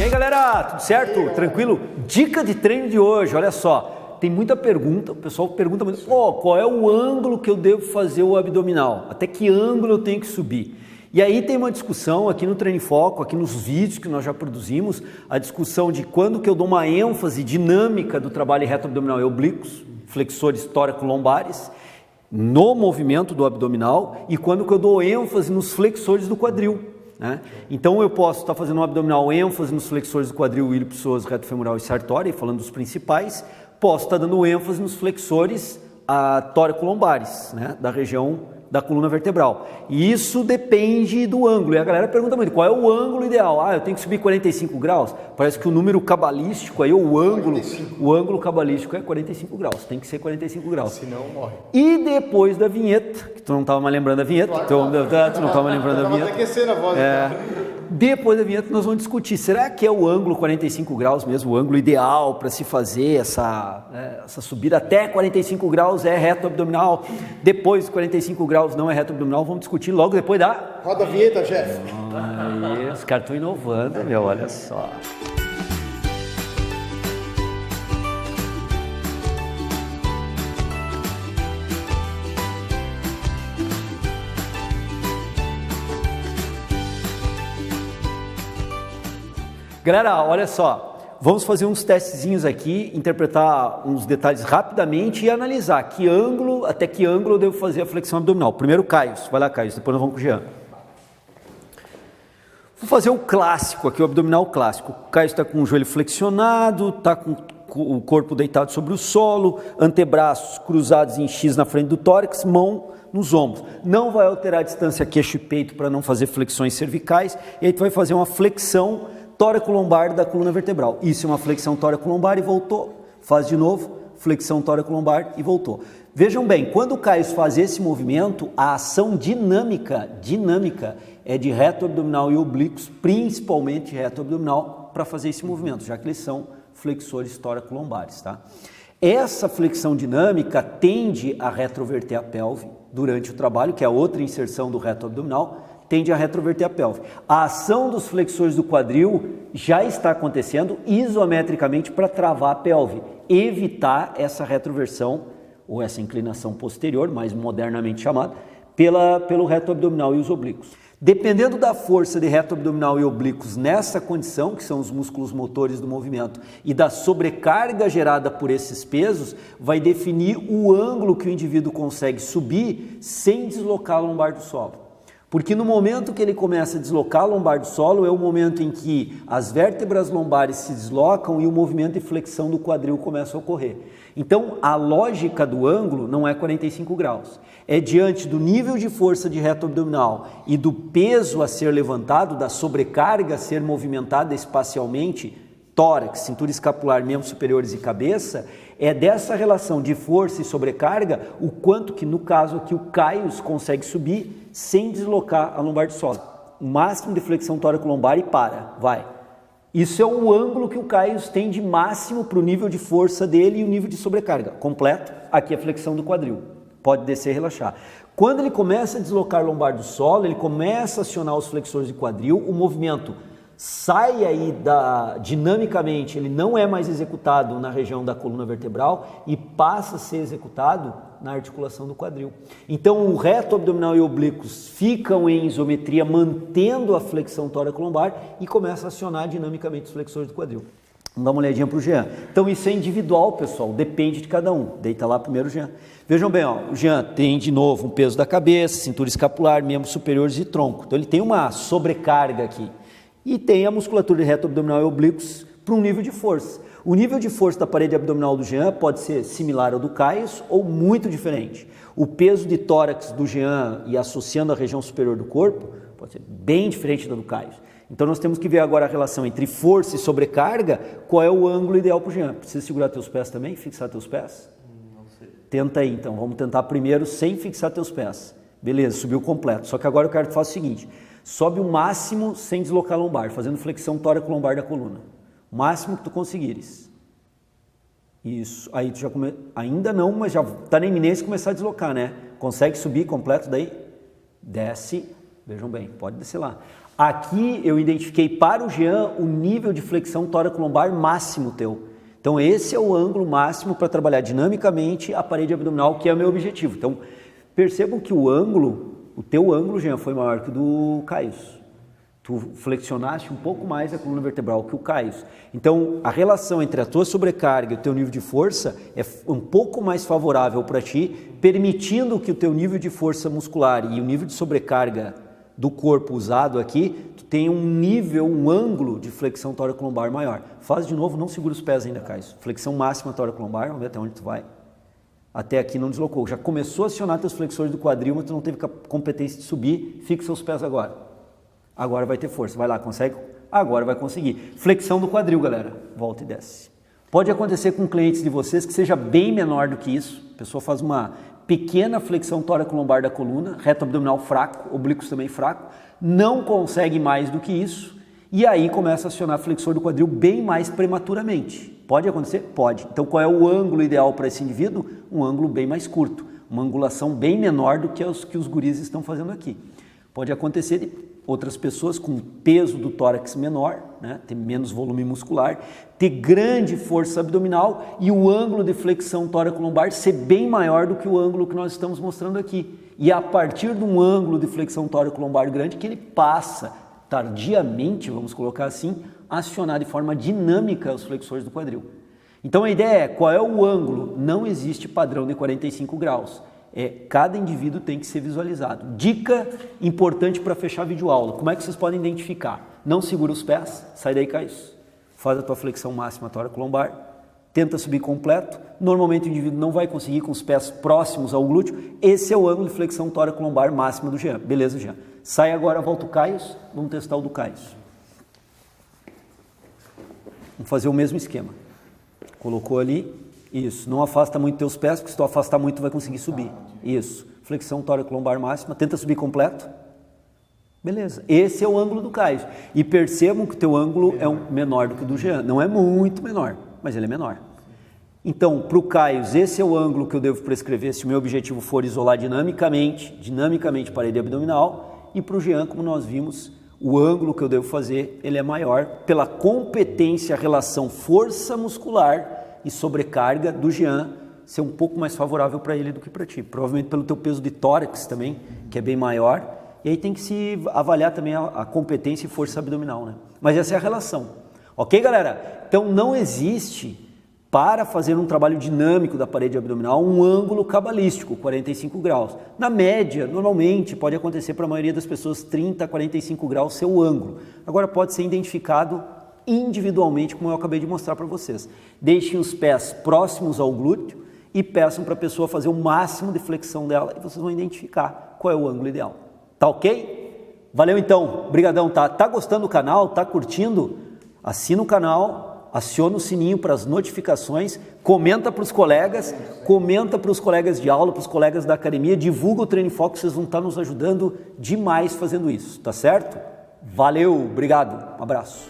aí, galera, tudo certo? Tranquilo? Dica de treino de hoje, olha só. Tem muita pergunta, o pessoal pergunta muito, qual é o ângulo que eu devo fazer o abdominal? Até que ângulo eu tenho que subir? E aí tem uma discussão aqui no Treino em Foco, aqui nos vídeos que nós já produzimos, a discussão de quando que eu dou uma ênfase dinâmica do trabalho reto abdominal e oblíquos, flexores tóraco-lombares, no movimento do abdominal, e quando que eu dou ênfase nos flexores do quadril. Né? Então eu posso estar fazendo um abdominal ênfase nos flexores do quadril, ilho psoas, reto femoral e sartória, falando dos principais, posso estar dando ênfase nos flexores tóraco-lombares, né? Da região da coluna vertebral. E isso depende do ângulo. E a galera pergunta muito, qual é o ângulo ideal? Eu tenho que subir 45 graus? Parece que o número cabalístico aí, o ângulo cabalístico é 45 graus. Tem que ser 45 graus. Senão morre. E depois da vinheta, que tu não estava mais lembrando da vinheta, claro, tu não estava mais lembrando da vinheta. Aquecendo a voz. Depois da vinheta nós vamos discutir, será que é o ângulo 45 graus mesmo, o ângulo ideal para se fazer essa subida até 45 graus é reto abdominal, depois de 45 graus não é reto abdominal, vamos discutir logo depois da... Roda a vinheta, Jeff. Aí, os caras estão inovando, meu, olha só. Galera, olha só, vamos fazer uns testezinhos aqui, interpretar uns detalhes rapidamente e analisar até que ângulo eu devo fazer a flexão abdominal. Primeiro, Caio, vai lá, Caio, depois nós vamos com o Jean. Vou fazer o clássico aqui, o abdominal clássico. O Caio está com o joelho flexionado, está com o corpo deitado sobre o solo, antebraços cruzados em X na frente do tórax, mão nos ombros. Não vai alterar a distância queixo e peito para não fazer flexões cervicais, e aí tu vai fazer uma flexão tóraco-lombar da coluna vertebral. Isso é uma flexão tóraco-lombar e voltou. Faz de novo, flexão tóraco-lombar e voltou. Vejam bem, quando o Caio faz esse movimento, a ação dinâmica é de reto abdominal e oblíquos, principalmente reto abdominal, para fazer esse movimento, já que eles são flexores tóraco-lombares, tá? Essa flexão dinâmica tende a retroverter a pelve durante o trabalho, que é a outra inserção do reto abdominal, tende a retroverter a pelve. A ação dos flexores do quadril já está acontecendo isometricamente para travar a pelve, evitar essa retroversão ou essa inclinação posterior, mais modernamente chamada, pelo reto abdominal e os oblíquos. Dependendo da força de reto abdominal e oblíquos nessa condição, que são os músculos motores do movimento, e da sobrecarga gerada por esses pesos, vai definir o ângulo que o indivíduo consegue subir sem deslocar a lombar do solo. Porque no momento que ele começa a deslocar a lombar do solo é o momento em que as vértebras lombares se deslocam e o movimento de flexão do quadril começa a ocorrer. Então a lógica do ângulo não é 45 graus, é diante do nível de força de reto abdominal e do peso a ser levantado, da sobrecarga a ser movimentada espacialmente, tórax, cintura escapular, membros superiores e cabeça, é dessa relação de força e sobrecarga o quanto que no caso aqui o Caio consegue subir sem deslocar a lombar do solo. O máximo de flexão tóraco-lombar e vai. Isso é o ângulo que o Caio tem de máximo para o nível de força dele e o nível de sobrecarga. Completo, aqui a flexão do quadril. Pode descer e relaxar. Quando ele começa a deslocar a lombar do solo, ele começa a acionar os flexores de quadril, o movimento sai aí dinamicamente, ele não é mais executado na região da coluna vertebral e passa a ser executado na articulação do quadril. Então o reto abdominal e oblíquos ficam em isometria mantendo a flexão tóraco-lombar e começa a acionar dinamicamente os flexores do quadril. Vamos dar uma olhadinha para o Jean. Então isso é individual, pessoal, depende de cada um. Deita lá primeiro o Jean. Vejam bem, o Jean tem de novo um peso da cabeça, cintura escapular, membros superiores e tronco. Então ele tem uma sobrecarga aqui. E tem a musculatura de reto abdominal e oblíquos para um nível de força. O nível de força da parede abdominal do Jean pode ser similar ao do Caio ou muito diferente. O peso de tórax do Jean e associando a região superior do corpo pode ser bem diferente da do Caio. Então nós temos que ver agora a relação entre força e sobrecarga, qual é o ângulo ideal para o Jean. Precisa segurar teus pés também, fixar teus pés? Não sei. Tenta aí então, vamos tentar primeiro sem fixar teus pés. Beleza, subiu completo. Só que agora eu quero que tu faça o seguinte, sobe o máximo sem deslocar a lombar, fazendo flexão tóraco-lombar da coluna. O máximo que tu conseguires. Isso, aí tu já ainda não, mas já está na iminência de começar a deslocar, né? Consegue subir completo daí? Desce, Vejam bem, pode descer lá. Aqui eu identifiquei para o Jean o nível de flexão tóraco-lombar máximo teu. Então esse é o ângulo máximo para trabalhar dinamicamente a parede abdominal, que é o meu objetivo. Então percebam que o teu ângulo, Jean, foi maior que o do Caio. Tu flexionaste um pouco mais a coluna vertebral que o Caio. Então a relação entre a tua sobrecarga e o teu nível de força é um pouco mais favorável para ti, permitindo que o teu nível de força muscular e o nível de sobrecarga do corpo usado aqui, tu tem um nível, um ângulo de flexão tóraco-lombar maior. Faz de novo, não segura os pés ainda, Caio. Flexão máxima tóraco-lombar, vamos ver até onde tu vai. Até aqui não deslocou. Já começou a acionar teus flexores do quadril, mas tu não teve competência de subir. Fixa os pés agora. Agora vai ter força. Vai lá, consegue? Agora vai conseguir. Flexão do quadril, galera. Volta e desce. Pode acontecer com clientes de vocês que seja bem menor do que isso. A pessoa faz uma pequena flexão tóraco-lombar da coluna, reto abdominal fraco, oblíquos também fraco, não consegue mais do que isso e aí começa a acionar flexor do quadril bem mais prematuramente. Pode acontecer? Pode. Então qual é o ângulo ideal para esse indivíduo? Um ângulo bem mais curto, uma angulação bem menor do que os guris estão fazendo aqui. Pode acontecer de outras pessoas com peso do tórax menor, né, ter menos volume muscular, ter grande força abdominal e o ângulo de flexão tóraco-lombar ser bem maior do que o ângulo que nós estamos mostrando aqui. E a partir de um ângulo de flexão tóraco-lombar grande que ele passa tardiamente, vamos colocar assim, a acionar de forma dinâmica os flexores do quadril. Então a ideia é, qual é o ângulo? Não existe padrão de 45 graus. Cada indivíduo tem que ser visualizado. Dica importante para fechar a videoaula. Como é que vocês podem identificar? Não segura os pés, sai daí, Caio. Faz a tua flexão máxima tóraco-lombar. Tenta subir completo. Normalmente o indivíduo não vai conseguir com os pés próximos ao glúteo. Esse é o ângulo de flexão tóraco-lombar máxima do Jean. Beleza, Jean? Sai agora, volta o Caio. Vamos testar o do Caio. Vamos fazer o mesmo esquema. Colocou ali. Isso, não afasta muito teus pés, porque se tu afastar muito tu vai conseguir subir. Isso, flexão tóraco-lombar máxima, tenta subir completo. Beleza, esse é o ângulo do Caio. E percebam que o teu ângulo é menor do que o do Jean. Não é muito menor, mas ele é menor. Então, para o Caio, esse é o ângulo que eu devo prescrever se o meu objetivo for isolar dinamicamente parede abdominal. E para o Jean, como nós vimos, o ângulo que eu devo fazer, ele é maior pela competência, relação força muscular e sobrecarga do Jean ser um pouco mais favorável para ele do que para ti. Provavelmente pelo teu peso de tórax também, que é bem maior. E aí tem que se avaliar também a competência e força abdominal, né? Mas essa é a relação. Ok, galera? Então não existe, para fazer um trabalho dinâmico da parede abdominal, um ângulo cabalístico, 45 graus. Na média, normalmente, pode acontecer para a maioria das pessoas 30 a 45 graus seu ângulo. Agora pode ser identificado individualmente, como eu acabei de mostrar para vocês. Deixem os pés próximos ao glúteo e peçam para a pessoa fazer o máximo de flexão dela e vocês vão identificar qual é o ângulo ideal. Tá ok? Valeu então, brigadão, tá? Tá gostando do canal? Tá curtindo? Assina o canal, aciona o sininho para as notificações, comenta para os colegas de aula, para os colegas da academia, divulga o Treino em Foco, vocês vão estar nos ajudando demais fazendo isso, tá certo? Valeu, obrigado, um abraço.